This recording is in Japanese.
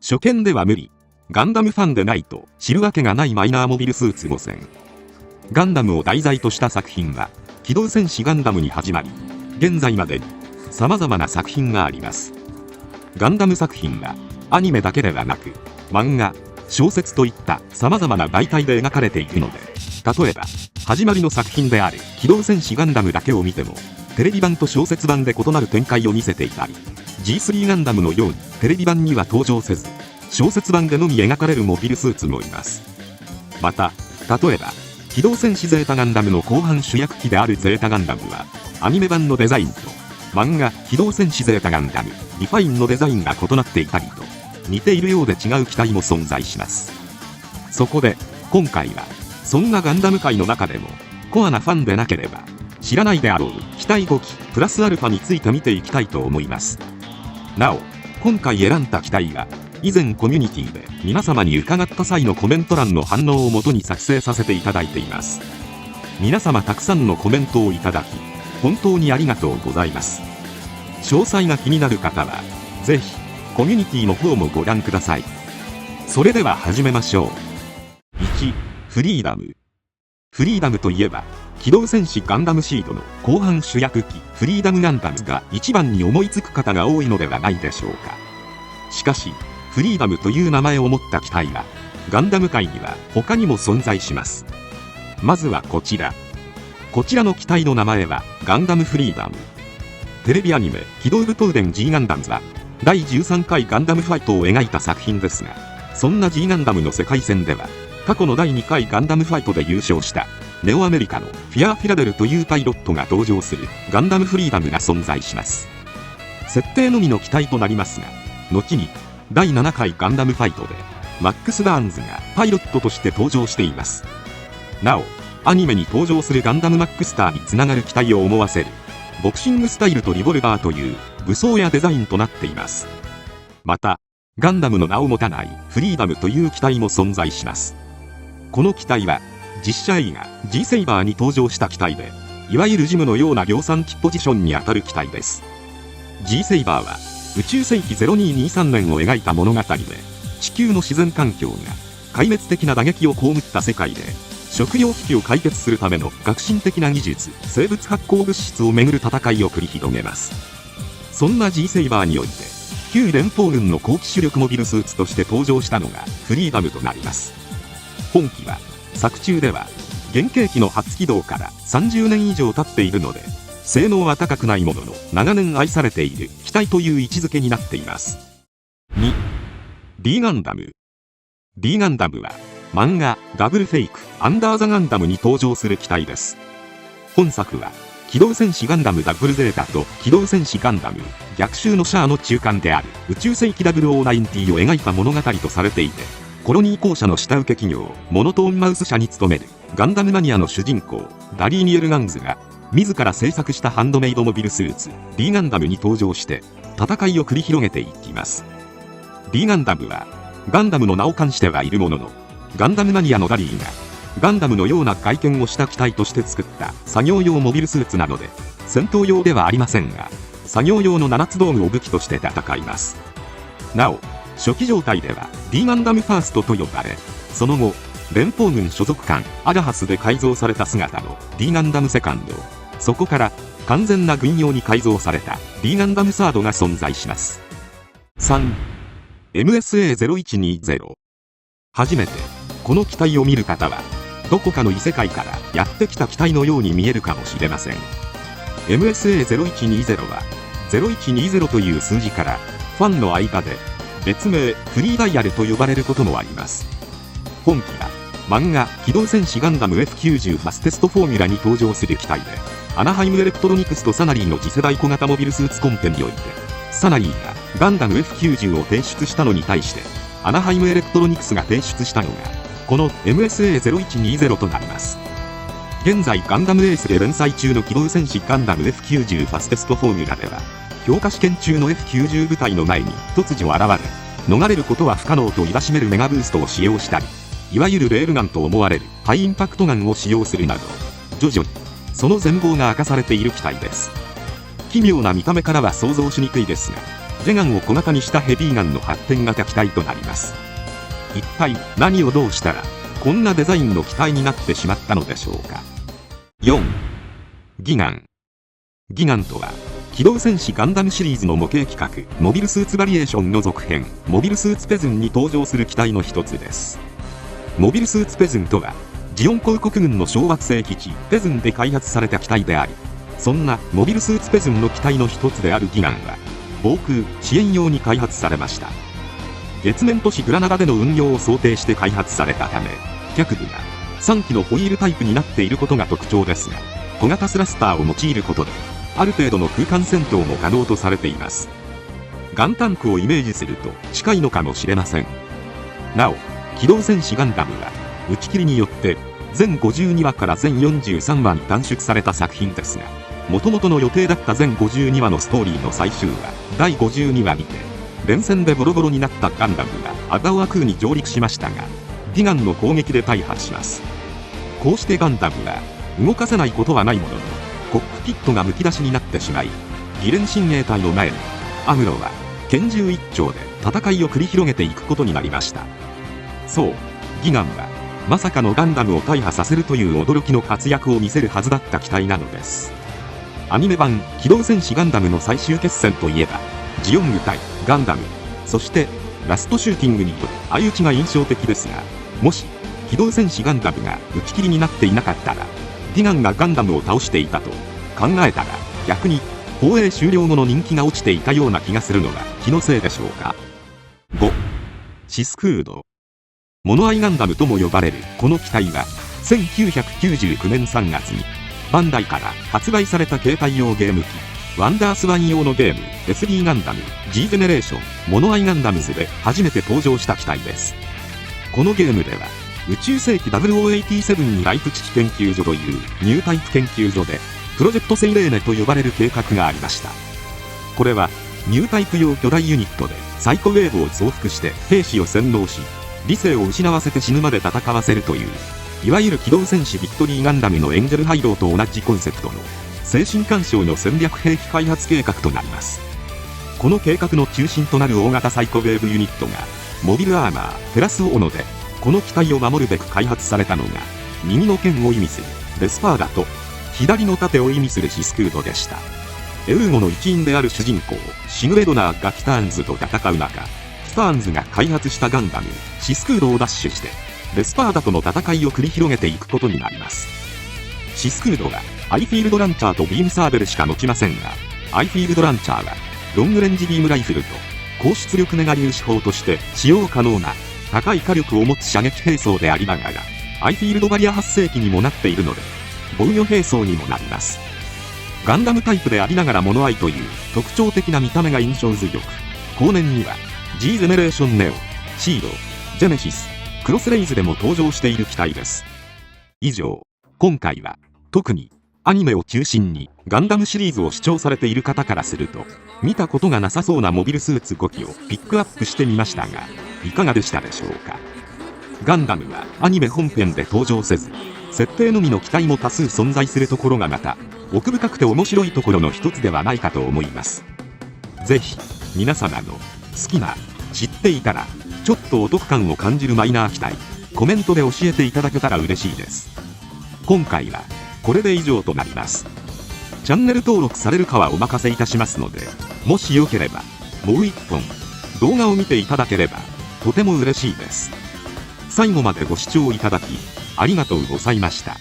初見では無理。ガンダムファンでないと知るわけがないマイナーモビルスーツ5選。ガンダムを題材とした作品は機動戦士ガンダムに始まり、現在までに様々な作品があります。ガンダム作品はアニメだけではなく漫画、小説といった様々な媒体で描かれているので、例えば始まりの作品である機動戦士ガンダムだけを見てもテレビ版と小説版で異なる展開を見せていたり、 G3 ガンダムのようにテレビ版には登場せず小説版でのみ描かれるモビルスーツもいます。また例えば機動戦士ゼータガンダムの後半主役機であるゼータガンダムはアニメ版のデザインと漫画機動戦士ゼータガンダムリファインのデザインが異なっていたりと似ているようで違う機体も存在します。そこで今回はそんなガンダム界の中でもコアなファンでなければ知らないであろう機体5機プラスアルファについて見ていきたいと思います。なお今回選んだ機体は以前コミュニティで皆様に伺った際のコメント欄の反応をもとに作成させていただいています。皆様たくさんのコメントをいただき本当にありがとうございます。詳細が気になる方はぜひコミュニティの方もご覧ください。それでは始めましょう。1、フリーダム。フリーダムといえば機動戦士ガンダムシードの後半主役機フリーダムガンダムが一番に思いつく方が多いのではないでしょうか。しかしフリーダムという名前を持った機体はガンダム界には他にも存在します。まずはこちらの機体の名前はガンダムフリーダム。テレビアニメ機動武闘伝 G ガンダムは第13回ガンダムファイトを描いた作品ですが、そんな G ガンダムの世界戦では過去の第2回ガンダムファイトで優勝したネオアメリカのフィア・フィラデルというパイロットが登場するガンダムフリーダムが存在します。設定のみの機体となりますが、後に第7回ガンダムファイトでマックス・バーンズがパイロットとして登場しています。なおアニメに登場するガンダムマックスターにつながる機体を思わせるボクシングスタイルとリボルバーという武装やデザインとなっています。またガンダムの名を持たないフリーダムという機体も存在します。この機体は実写映画 G セイバーに登場した機体で、いわゆるジムのような量産機ポジションにあたる機体です。 G セイバーは宇宙世紀0223年を描いた物語で、地球の自然環境が壊滅的な打撃を被った世界で食糧危機を解決するための革新的な技術生物発光物質をめぐる戦いを繰り広げます。そんな G セイバーにおいて旧連邦軍の高機主力モビルスーツとして登場したのがフリーダムとなります。本機は作中では原型機の初起動から30年以上経っているので、性能は高くないものの長年愛されている機体という位置づけになっています。2、D ガンダム。D ガンダムは漫画ダブルフェイクアンダーザガンダムに登場する機体です。本作は機動戦士ガンダムダブルゼータと機動戦士ガンダム逆襲のシャアの中間である宇宙世紀0090を描いた物語とされていて、コロニー公社の下請け企業モノトーンマウス社に勤めるガンダムマニアの主人公ダリーニエル・ガンズが自ら制作したハンドメイドモビルスーツ D ガンダムに登場して戦いを繰り広げていきます。 D ガンダムはガンダムの名を冠してはいるものの、ガンダムマニアのダリーがガンダムのような外見をした機体として作った作業用モビルスーツなので戦闘用ではありませんが、作業用の7つ道具を武器として戦います。なお初期状態では D ガンダムファーストと呼ばれ、その後連邦軍所属艦アラハスで改造された姿の D ガンダムセカンド、そこから完全な軍用に改造された D ガンダムサードが存在します。3、MSA0120。初めてこの機体を見る方はどこかの異世界からやってきた機体のように見えるかもしれません。 MSA0120 は0120という数字からファンの間で別名フリーダイヤルと呼ばれることもあります。本機は漫画機動戦士ガンダム F90 ファステストフォーミュラに登場する機体で、アナハイムエレクトロニクスとサナリーの次世代小型モビルスーツコンペにおいてサナリーがガンダム F90 を提出したのに対してアナハイムエレクトロニクスが提出したのがこの MSA0120 となります。現在ガンダムエースで連載中の機動戦士ガンダム F90 ファステストフォーミュラでは強化試験中の F90 部隊の前に突如現れ逃れることは不可能と言わしめるメガブーストを使用したり、いわゆるレールガンと思われるハイインパクトガンを使用するなど徐々にその全貌が明かされている機体です。奇妙な見た目からは想像しにくいですが、ジェガンを小型にしたヘビーガンの発展型機体となります。一体何をどうしたらこんなデザインの機体になってしまったのでしょうか。4. ギガン。ギガンとは機動戦士ガンダムシリーズの模型企画モビルスーツバリエーションの続編モビルスーツペズンに登場する機体の一つです。モビルスーツペズンとはジオン公国軍の小惑星基地ペズンで開発された機体であり、そんなモビルスーツペズンの機体の一つであるギガンは防空支援用に開発されました。月面都市グラナダでの運用を想定して開発されたため、脚部が3機のホイールタイプになっていることが特徴ですが、小型スラスターを用いることである程度の空間戦闘も可能とされています。ガンタンクをイメージすると近いのかもしれません。なお機動戦士ガンダムは打ち切りによって全52話から全43話に短縮された作品ですが、元々の予定だった全52話のストーリーの最終話第52話にて連戦でボロボロになったガンダムがアガオア空に上陸しましたが、ギガンの攻撃で大破します。こうしてガンダムは動かせないことはないものの、コックピットがむき出しになってしまい、ギレン親衛隊の前にアムロは拳銃一丁で戦いを繰り広げていくことになりました。そう、ギガンはまさかのガンダムを大破させるという驚きの活躍を見せるはずだった機体なのです。アニメ版機動戦士ガンダムの最終決戦といえばジオング対ガンダム、そしてラストシューティングによる相打ちが印象的ですが、もし機動戦士ガンダムが打ち切りになっていなかったらギガンがガンダムを倒していたと考えたら、逆に放映終了後の人気が落ちていたような気がするのは気のせいでしょうか。5. シスクード。モノアイガンダムとも呼ばれるこの機体は1999年3月にバンダイから発売された携帯用ゲーム機ワンダースワン用のゲーム SD ガンダム G ゼネレーションモノアイガンダムズで初めて登場した機体です。このゲームでは宇宙世紀0087にライプ基地研究所というニュータイプ研究所でプロジェクトセイレーネと呼ばれる計画がありました。これはニュータイプ用巨大ユニットでサイコウェーブを増幅して兵士を洗脳し理性を失わせて死ぬまで戦わせるという、いわゆる機動戦士ビクトリーガンダムのエンジェルハイローと同じコンセプトの精神干渉の戦略兵器開発計画となります。この計画の中心となる大型サイコウェーブユニットがモビルアーマープラスオノで、この機体を守るべく開発されたのが右の剣を意味するレスパーダと左の盾を意味するシスクードでした。エウーゴの一員である主人公シグレドナーがティターンズと戦う中、ティターンズが開発したガンダムシスクードを奪取してレスパーダとの戦いを繰り広げていくことになります。シスクードはアイフィールドランチャーとビームサーベルしか持ちませんが、アイフィールドランチャーはロングレンジビームライフルと高出力ネガ粒子砲として使用可能な高い火力を持つ射撃兵装でありながら、アイフィールドバリア発生機にもなっているので防御兵装にもなります。ガンダムタイプでありながらモノアイという特徴的な見た目が印象強く、後年には G ゼネレーションネオ、シード、ジェネシス、クロスレイズでも登場している機体です。以上、今回は特にアニメを中心にガンダムシリーズを視聴されている方からすると見たことがなさそうなモビルスーツ5機をピックアップしてみましたが、いかがでしたでしょうか。ガンダムはアニメ本編で登場せず、設定のみの機体も多数存在するところがまた奥深くて面白いところの一つではないかと思います。ぜひ皆様の好きな、知っていたらちょっとお得感を感じるマイナー機体、コメントで教えていただけたら嬉しいです。今回はこれで以上となります。チャンネル登録されるかはお任せいたしますので、もしよければもう一本動画を見ていただければとても嬉しいです。最後までご視聴いただきありがとうございました。